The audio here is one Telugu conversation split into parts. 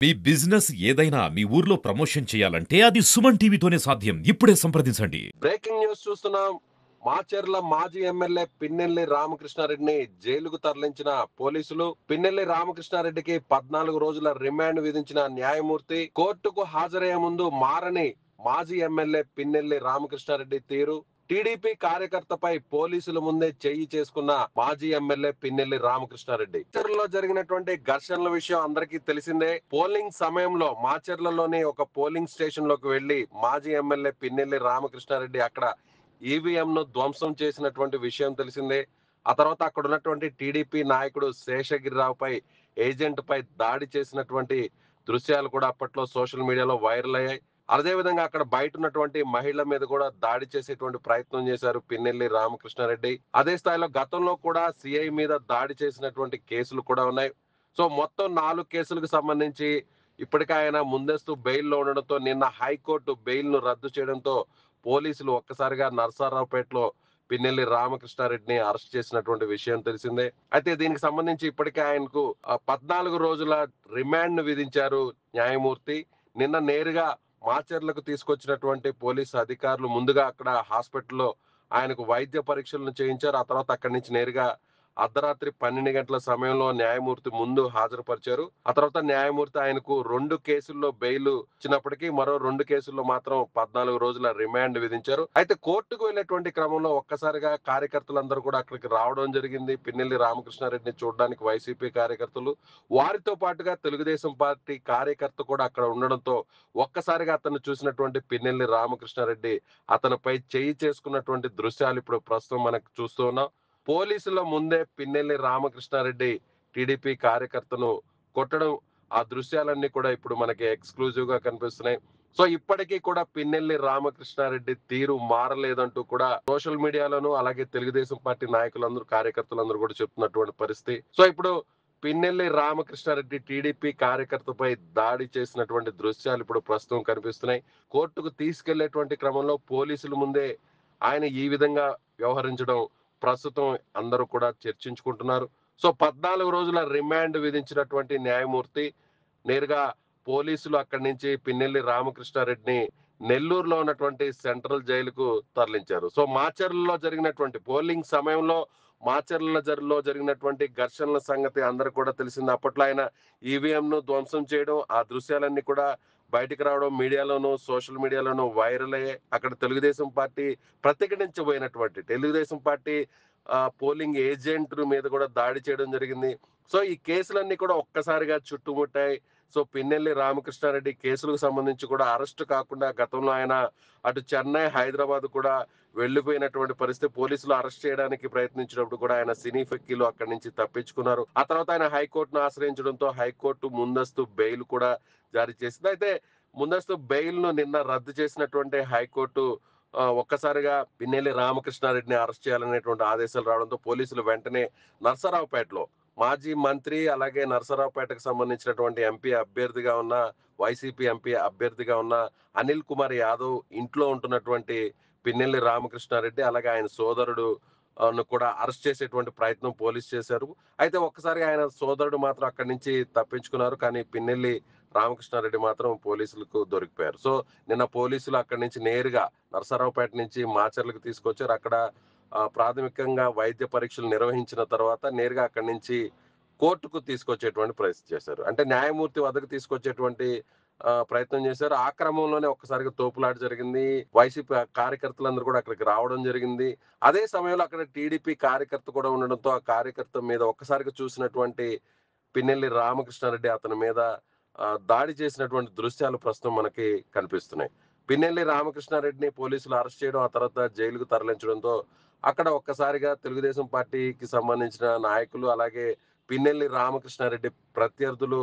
మీ బిజినెస్ ఏదైనా మీ ఊర్లో ప్రమోషన్ చేయాలంటే అది సుమన్ టీవీతోనే సాధ్యం. ఇప్పుడే సంప్రదించండి. బ్రేకింగ్ న్యూస్ చూస్తున్నాం. మాచర్ల మాజీ ఎమ్మెల్యే పిన్నెల్లి రామకృష్ణారెడ్డిని జైలుకు తరలించిన పోలీసులు. పిన్నెల్లి రామకృష్ణారెడ్డికి 14 రోజుల రిమాండ్ విధించిన న్యాయమూర్తి. కోర్టుకు హాజరయ్యే ముందు మారని మాజీ ఎమ్మెల్యే పిన్నెల్లి రామకృష్ణారెడ్డి తీరు. టీడీపీ కార్యకర్తపై పోలీసుల ముందే చెయ్యి చేసుకున్న మాజీ ఎమ్మెల్యే పిన్నెల్లి రామకృష్ణారెడ్డి. మాచర్లలో జరిగినటువంటి ఘర్షణల విషయం అందరికీ తెలిసిందే. పోలింగ్ సమయంలో మాచర్లలోని ఒక పోలింగ్ స్టేషన్ లోకి వెళ్లి మాజీ ఎమ్మెల్యే పిన్నెల్లి రామకృష్ణారెడ్డి అక్కడ ఈవీఎం ను ధ్వంసం చేసినటువంటి విషయం తెలిసిందే. ఆ తర్వాత అక్కడ ఉన్నటువంటి టీడీపీ నాయకుడు శేషగిరిరావుపై ఏజెంట్ పై దాడి చేసినటువంటి దృశ్యాలు కూడా అప్పట్లో సోషల్ మీడియాలో వైరల్ అయ్యాయి. అదే విధంగా అక్కడ బయట ఉన్నటువంటి మహిళ మీద కూడా దాడి చేసేటువంటి ప్రయత్నం చేశారు పిన్నెల్లి రామకృష్ణారెడ్డి. అదే స్థాయిలో గతంలో కూడా సిఐ మీద దాడి చేసినటువంటి కేసులు కూడా ఉన్నాయి. సో మొత్తం 4 కేసులకు సంబంధించి ఇప్పటికే ఆయన ముందస్తు బెయిల్లో ఉండడంతో నిన్న హైకోర్టు బెయిల్ ను రద్దు చేయడంతో పోలీసులు ఒక్కసారిగా నర్సారావుపేటలో పిన్నెల్లి రామకృష్ణారెడ్డిని అరెస్ట్ చేసినటువంటి విషయం తెలిసిందే. అయితే దీనికి సంబంధించి ఇప్పటికే ఆయనకు 14 రోజుల రిమాండ్ ను విధించారు న్యాయమూర్తి. నిన్న నేరుగా మాచర్లకు తీసుకొచ్చినటువంటి పోలీసు అధికారులు ముందుగా అక్కడ హాస్పిటల్లో ఆయనకు వైద్య పరీక్షలను చేయించారు. ఆ తర్వాత అక్కడి నుంచి నేరుగా అర్ధరాత్రి 12 గంటల సమయంలో న్యాయమూర్తి ముందు హాజరుపరిచారు. ఆ తర్వాత న్యాయమూర్తి ఆయనకు 2 కేసుల్లో బెయిల్ ఇచ్చినప్పటికీ మరో 2 కేసుల్లో మాత్రం 14 రోజుల రిమాండ్ విధించారు. అయితే కోర్టుకు వెళ్ళేటువంటి క్రమంలో ఒక్కసారిగా కార్యకర్తలందరూ కూడా అక్కడికి రావడం జరిగింది. పిన్నెల్లి రామకృష్ణారెడ్డిని చూడడానికి వైసీపీ కార్యకర్తలు, వారితో పాటుగా తెలుగుదేశం పార్టీ కార్యకర్త కూడా అక్కడ ఉండడంతో ఒక్కసారిగా అతను చూసినటువంటి పిన్నెల్లి రామకృష్ణారెడ్డి అతనిపై చేయి చేసుకున్నటువంటి దృశ్యాలు ఇప్పుడు ప్రస్తుతం మనకు చూస్తూ ఉన్నాం. పోలీసుల ముందే పిన్నెల్లి రామకృష్ణారెడ్డి టీడీపీ కార్యకర్తను కొట్టడం, ఆ దృశ్యాలన్నీ కూడా ఇప్పుడు మనకి ఎక్స్క్లూజివ్ గా కనిపిస్తున్నాయి. సో ఇప్పటికీ కూడా పిన్నెల్లి రామకృష్ణారెడ్డి తీరు మారలేదంటూ కూడా సోషల్ మీడియాలోను అలాగే తెలుగుదేశం పార్టీ నాయకులందరూ కార్యకర్తలందరూ కూడా చెప్తున్నటువంటి పరిస్థితి. సో ఇప్పుడు పిన్నెల్లి రామకృష్ణారెడ్డి టీడీపీ కార్యకర్తపై దాడి చేసినటువంటి దృశ్యాలు ఇప్పుడు ప్రస్తుతం కనిపిస్తున్నాయి. కోర్టుకు తీసుకెళ్లేటువంటి క్రమంలో పోలీసుల ముందే ఆయన ఈ విధంగా వ్యవహరించడం ప్రస్తుతం అందరూ కూడా చర్చించుకుంటున్నారు. సో 14 రోజుల రిమాండ్ విధించినటువంటి న్యాయమూర్తి నేరుగా పోలీసులు అక్కడి నుంచి పిన్నెల్లి రామకృష్ణారెడ్డిని నెల్లూరులో ఉన్నటువంటి సెంట్రల్ జైలుకు తరలించారు. సో మాచర్లలో జరిగినటువంటి పోలింగ్ సమయంలో మాచర్లలో జరిగినటువంటి ఘర్షణల సంగతి అందరూ కూడా తెలిసింది. అప్పట్లో ఆయన ఈవీఎం ను ధ్వంసం చేయడం, ఆ దృశ్యాలన్నీ కూడా బయటకు రావడం మీడియాలోను సోషల్ మీడియాలోను వైరల్ అయ్యాయి. అక్కడ తెలుగుదేశం పార్టీ ప్రతిఘటించబోయినటువంటి తెలుగుదేశం పార్టీ పోలింగ్ ఏజెంట్ మీద కూడా దాడి చేయడం జరిగింది. సో ఈ కేసులన్నీ కూడా ఒక్కసారిగా చుట్టుముట్టాయి. సో పిన్నెల్లి రామకృష్ణారెడ్డి కేసులకు సంబంధించి కూడా అరెస్ట్ కాకుండా గతంలో ఆయన అటు చెన్నై, హైదరాబాద్ కూడా వెళ్లిపోయినటువంటి పరిస్థితి. పోలీసులు అరెస్ట్ చేయడానికి ప్రయత్నించినప్పుడు కూడా ఆయన సినీ ఫెక్కీలు అక్కడి నుంచి తప్పించుకున్నారు. ఆ తర్వాత ఆయన హైకోర్టును ఆశ్రయించడంతో హైకోర్టు ముందస్తు బెయిల్ కూడా జారీ చేసింది. అయితే ముందస్తు బెయిల్ ను నిన్న రద్దు చేసినటువంటి హైకోర్టు ఒక్కసారిగా పిన్నెల్లి రామకృష్ణారెడ్డిని అరెస్ట్ చేయాలనేటువంటి ఆదేశాలు రావడంతో పోలీసులు వెంటనే నర్సరావుపేటలో మాజీ మంత్రి అలాగే నర్సరావుపేటకు సంబంధించినటువంటి ఎంపీ అభ్యర్థిగా ఉన్న వైసీపీ ఎంపీ అభ్యర్థిగా ఉన్న అనిల్ కుమార్ యాదవ్ ఇంట్లో ఉంటున్నటువంటి పిన్నెల్లి రామకృష్ణారెడ్డి అలాగే ఆయన సోదరుడు కూడా అరెస్ట్ చేసేటువంటి ప్రయత్నం పోలీసు చేశారు. అయితే ఒక్కసారిగా ఆయన సోదరుడు మాత్రం అక్కడి నుంచి తప్పించుకున్నారు. కానీ పిన్నెల్లి రామకృష్ణారెడ్డి మాత్రం పోలీసులకు దొరికిపోయారు. సో నిన్న పోలీసులు అక్కడి నుంచి నేరుగా నరసరావుపేట నుంచి మాచర్లకు తీసుకొచ్చారు. అక్కడ ప్రాథమికంగా వైద్య పరీక్షలు నిర్వహించిన తర్వాత నేరుగా అక్కడి నుంచి కోర్టుకు తీసుకొచ్చేటువంటి ప్రయత్నం చేశారు. అంటే న్యాయమూర్తి వద్దకు తీసుకొచ్చేటువంటి ప్రయత్నం చేశారు. ఆ క్రమంలోనే ఒక్కసారిగా తోపులాట జరిగింది. వైసీపీ కార్యకర్తలందరూ కూడా అక్కడికి రావడం జరిగింది. అదే సమయంలో అక్కడ టీడీపీ కార్యకర్త కూడా ఉండడంతో ఆ కార్యకర్త మీద ఒక్కసారిగా చూసినటువంటి పిన్నెల్లి రామకృష్ణారెడ్డి అతని మీద దాడి చేసినటువంటి దృశ్యాలు ప్రస్తుతం మనకి కనిపిస్తున్నాయి. పిన్నెల్లి రామకృష్ణారెడ్డిని పోలీసులు అరెస్ట్ చేయడం, ఆ తర్వాత జైలుకు తరలించడంతో అక్కడ ఒక్కసారిగా తెలుగుదేశం పార్టీకి సంబంధించిన నాయకులు అలాగే పిన్నెల్లి రామకృష్ణారెడ్డి ప్రత్యర్థులు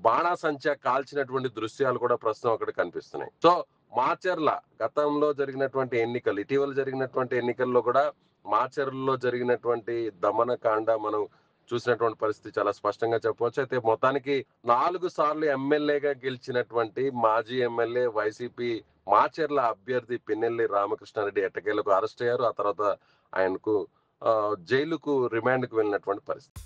బాణాసంచా కాల్చినటువంటి దృశ్యాలు కూడా ప్రస్తుతం అక్కడ కనిపిస్తున్నాయి. సో మాచర్ల గతంలో జరిగినటువంటి ఎన్నికలు, ఇటీవల జరిగినటువంటి ఎన్నికల్లో కూడా మాచర్లలో జరిగినటువంటి దమనకాండ మనం చూసినటువంటి పరిస్థితి చాలా స్పష్టంగా చెప్పవచ్చు. అయితే మొత్తానికి 4 సార్లు ఎమ్మెల్యేగా గెలిచినటువంటి మాజీ ఎమ్మెల్యే వైసీపీ మాచర్ల అభ్యర్థి పిన్నెల్లి రామకృష్ణారెడ్డి ఎట్టకేలకు అరెస్ట్ అయ్యారు. ఆ తర్వాత ఆయనకు జైలుకు రిమాండ్ కు వెళ్ళినటువంటి పరిస్థితి.